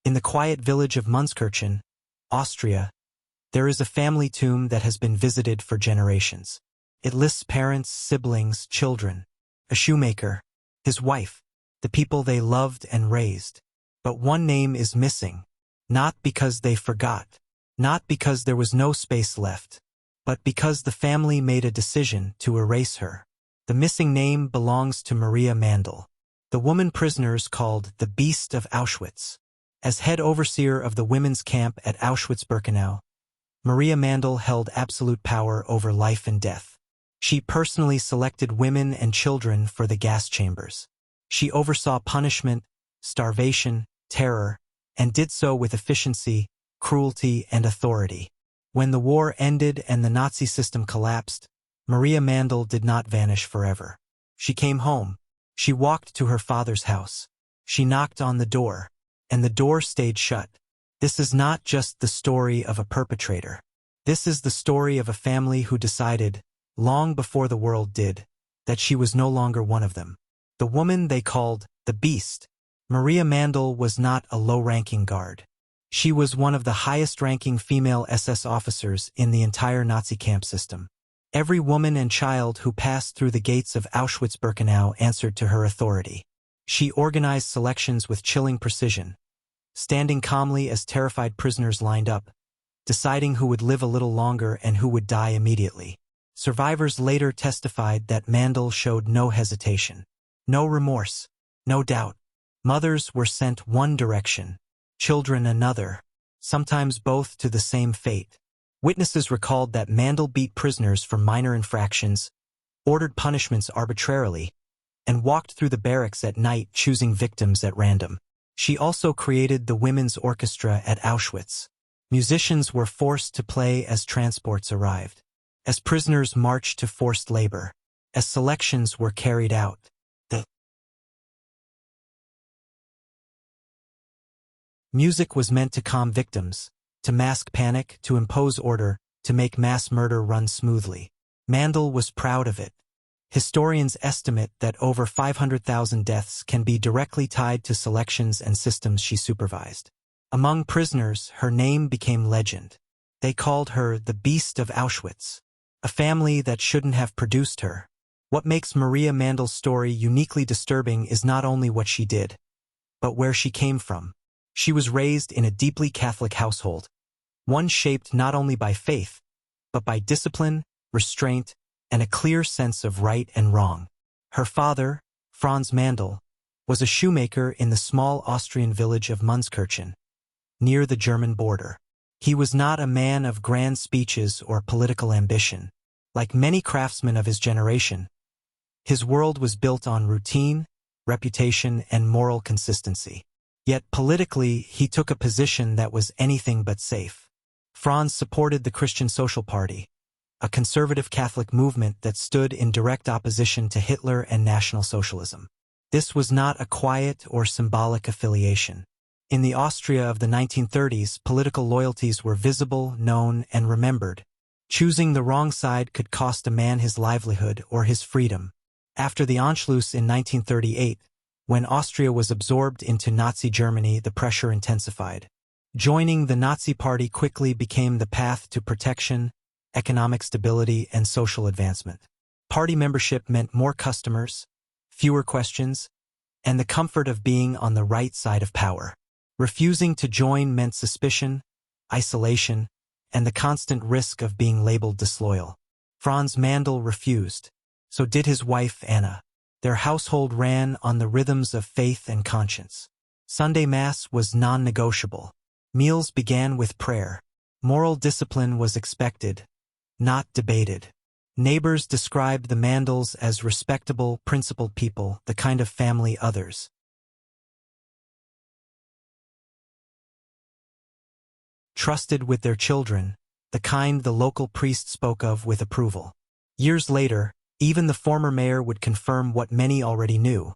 In the quiet village of Münzkirchen, Austria, there is a family tomb that has been visited for generations. It lists parents, siblings, children, a shoemaker, his wife, the people they loved and raised. But one name is missing, not because they forgot, not because there was no space left, but because the family made a decision to erase her. The missing name belongs to Maria Mandl, the woman prisoners called the Beast of Auschwitz. As head overseer of the women's camp at Auschwitz-Birkenau, Maria Mandl held absolute power over life and death. She personally selected women and children for the gas chambers. She oversaw punishment, starvation, terror, and did so with efficiency, cruelty, and authority. When the war ended and the Nazi system collapsed, Maria Mandl did not vanish forever. She came home. She walked to her father's house. She knocked on the door, and the door stayed shut. This is not just the story of a perpetrator. This is the story of a family who decided, long before the world did, that she was no longer one of them. The woman they called the Beast. Maria Mandl was not a low-ranking guard. She was one of the highest-ranking female SS officers in the entire Nazi camp system. Every woman and child who passed through the gates of Auschwitz-Birkenau answered to her authority. She organized selections with chilling precision, standing calmly as terrified prisoners lined up, deciding who would live a little longer and who would die immediately. Survivors later testified that Mandl showed no hesitation, no remorse, no doubt. Mothers were sent one direction, children another, sometimes both to the same fate. Witnesses recalled that Mandl beat prisoners for minor infractions, ordered punishments arbitrarily, and walked through the barracks at night choosing victims at random. She also created the women's orchestra at Auschwitz. Musicians were forced to play as transports arrived, as prisoners marched to forced labor, as selections were carried out. The music was meant to calm victims, to mask panic, to impose order, to make mass murder run smoothly. Mandl was proud of it. Historians estimate that over 500,000 deaths can be directly tied to selections and systems she supervised. Among prisoners, her name became legend. They called her the Beast of Auschwitz, a family that shouldn't have produced her. What makes Maria Mandl's story uniquely disturbing is not only what she did, but where she came from. She was raised in a deeply Catholic household, one shaped not only by faith, but by discipline, restraint, and a clear sense of right and wrong. Her father, Franz Mandl, was a shoemaker in the small Austrian village of Münzkirchen, near the German border. He was not a man of grand speeches or political ambition. Like many craftsmen of his generation, his world was built on routine, reputation, and moral consistency. Yet politically, he took a position that was anything but safe. Franz supported the Christian Social Party, a conservative Catholic movement that stood in direct opposition to Hitler and National Socialism. This was not a quiet or symbolic affiliation. In the Austria of the 1930s, political loyalties were visible, known, and remembered. Choosing the wrong side could cost a man his livelihood or his freedom. After the Anschluss in 1938, when Austria was absorbed into Nazi Germany, the pressure intensified. Joining the Nazi Party quickly became the path to protection, economic stability, and social advancement. Party membership meant more customers, fewer questions, and the comfort of being on the right side of power. Refusing to join meant suspicion, isolation, and the constant risk of being labeled disloyal. Franz Mandl refused. So did his wife, Anna. Their household ran on the rhythms of faith and conscience. Sunday Mass was non-negotiable. Meals began with prayer. Moral discipline was expected, not debated. Neighbors described the Mandls as respectable, principled people, the kind of family others trusted with their children, the kind the local priest spoke of with approval. Years later, even the former mayor would confirm what many already knew.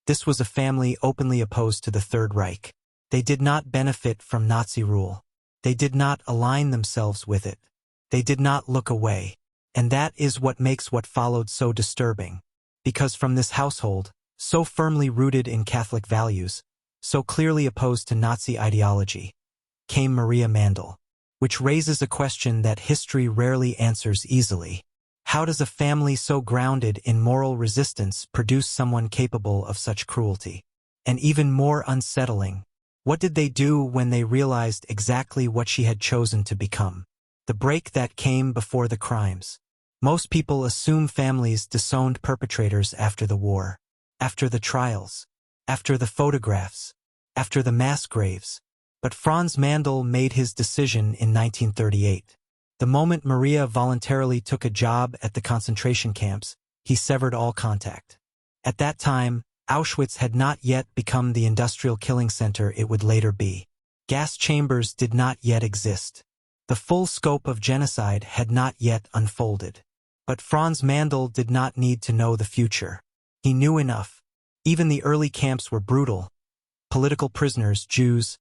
This was a family openly opposed to the Third Reich. They did not benefit from Nazi rule. They did not align themselves with it. They did not look away. And that is what makes what followed so disturbing. Because from this household, so firmly rooted in Catholic values, so clearly opposed to Nazi ideology, came Maria Mandl, which raises a question that history rarely answers easily. How does a family so grounded in moral resistance produce someone capable of such cruelty? And even more unsettling, what did they do when they realized exactly what she had chosen to become? The break that came before the crimes. Most people assume families disowned perpetrators after the war, after the trials, after the photographs, after the mass graves. But Franz Mandl made his decision in 1938. The moment Maria voluntarily took a job at the concentration camps, he severed all contact. At that time, Auschwitz had not yet become the industrial killing center it would later be. Gas chambers did not yet exist. The full scope of genocide had not yet unfolded. But Franz Mandl did not need to know the future. He knew enough. Even the early camps were brutal. Political prisoners, Jews,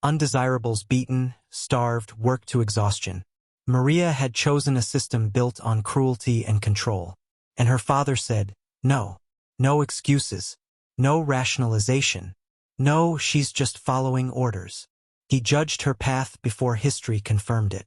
undesirables beaten, starved, worked to exhaustion. Maria had chosen a system built on cruelty and control. And her father said, no. No excuses. No rationalization. No, she's just following orders. He judged her path before history confirmed it.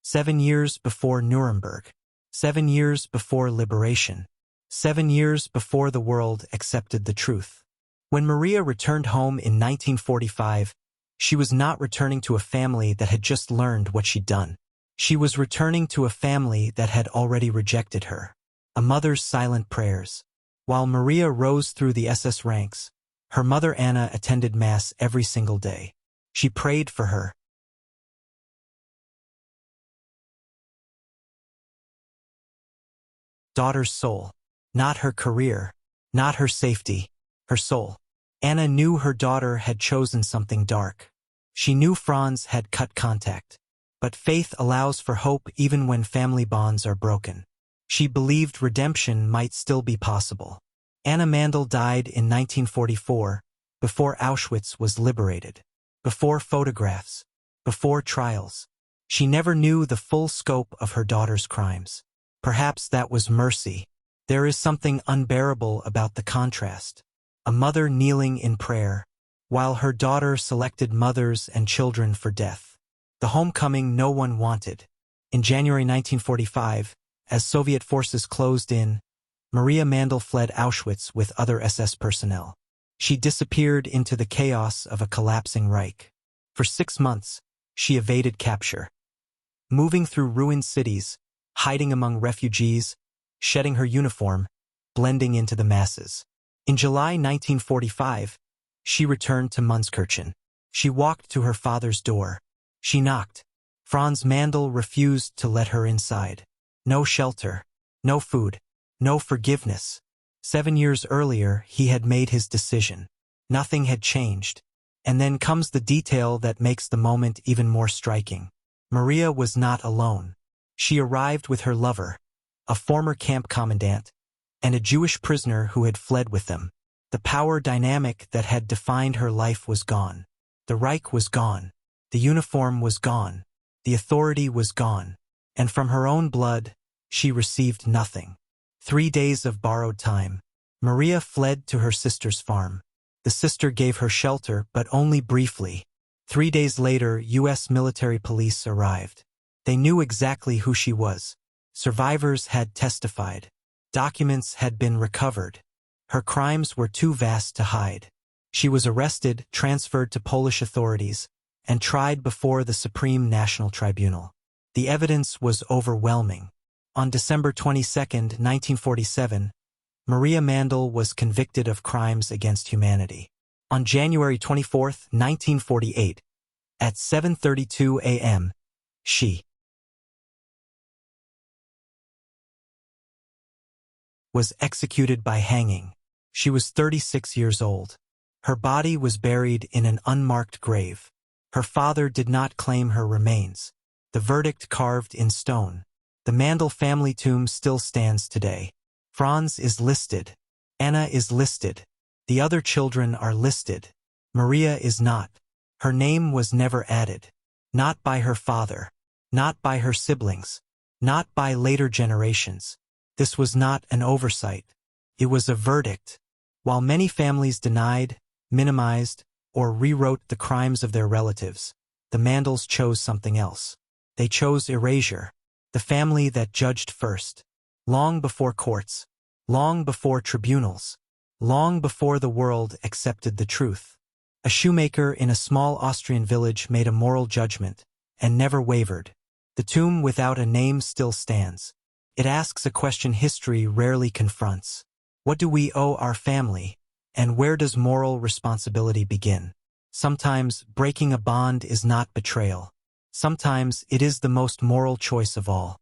7 years before Nuremberg. 7 years before liberation. 7 years before the world accepted the truth. When Maria returned home in 1945, she was not returning to a family that had just learned what she'd done. She was returning to a family that had already rejected her. A mother's silent prayers. While Maria rose through the SS ranks, her mother Anna attended Mass every single day. She prayed for her daughter's soul, not her career, not her safety, her soul. Anna knew her daughter had chosen something dark. She knew Franz had cut contact. But faith allows for hope even when family bonds are broken. She believed redemption might still be possible. Anna Mandl died in 1944, before Auschwitz was liberated, before photographs, before trials. She never knew the full scope of her daughter's crimes. Perhaps that was mercy. There is something unbearable about the contrast. A mother kneeling in prayer, while her daughter selected mothers and children for death. The homecoming no one wanted. In January 1945, as Soviet forces closed in, Maria Mandl fled Auschwitz with other SS personnel. She disappeared into the chaos of a collapsing Reich. For 6 months, she evaded capture. Moving through ruined cities, hiding among refugees, shedding her uniform, blending into the masses. In July 1945, she returned to Münzkirchen. She walked to her father's door. She knocked. Franz Mandl refused to let her inside. No shelter, no food, no forgiveness. 7 years earlier, he had made his decision. Nothing had changed. And then comes the detail that makes the moment even more striking. Maria was not alone. She arrived with her lover, a former camp commandant, and a Jewish prisoner who had fled with them. The power dynamic that had defined her life was gone. The Reich was gone. The uniform was gone. The authority was gone. And from her own blood, she received nothing. 3 days of borrowed time. Maria fled to her sister's farm. The sister gave her shelter, but only briefly. 3 days later, U.S. military police arrived. They knew exactly who she was. Survivors had testified. Documents had been recovered. Her crimes were too vast to hide. She was arrested, transferred to Polish authorities, and tried before the Supreme National Tribunal. The evidence was overwhelming. On December 22, 1947, Maria Mandl was convicted of crimes against humanity. On January 24, 1948, at 7:32 a.m., she was executed by hanging. She was 36 years old. Her body was buried in an unmarked grave. Her father did not claim her remains. The verdict carved in stone. The Mandl family tomb still stands today. Franz is listed. Anna is listed. The other children are listed. Maria is not. Her name was never added. Not by her father. Not by her siblings. Not by later generations. This was not an oversight. It was a verdict. While many families denied, minimized, or rewrote the crimes of their relatives, the Mandls chose something else. They chose erasure, the family that judged first. Long before courts, long before tribunals, long before the world accepted the truth. A shoemaker in a small Austrian village made a moral judgment, and never wavered. The tomb without a name still stands. It asks a question history rarely confronts. What do we owe our family, and where does moral responsibility begin? Sometimes breaking a bond is not betrayal. Sometimes it is the most moral choice of all.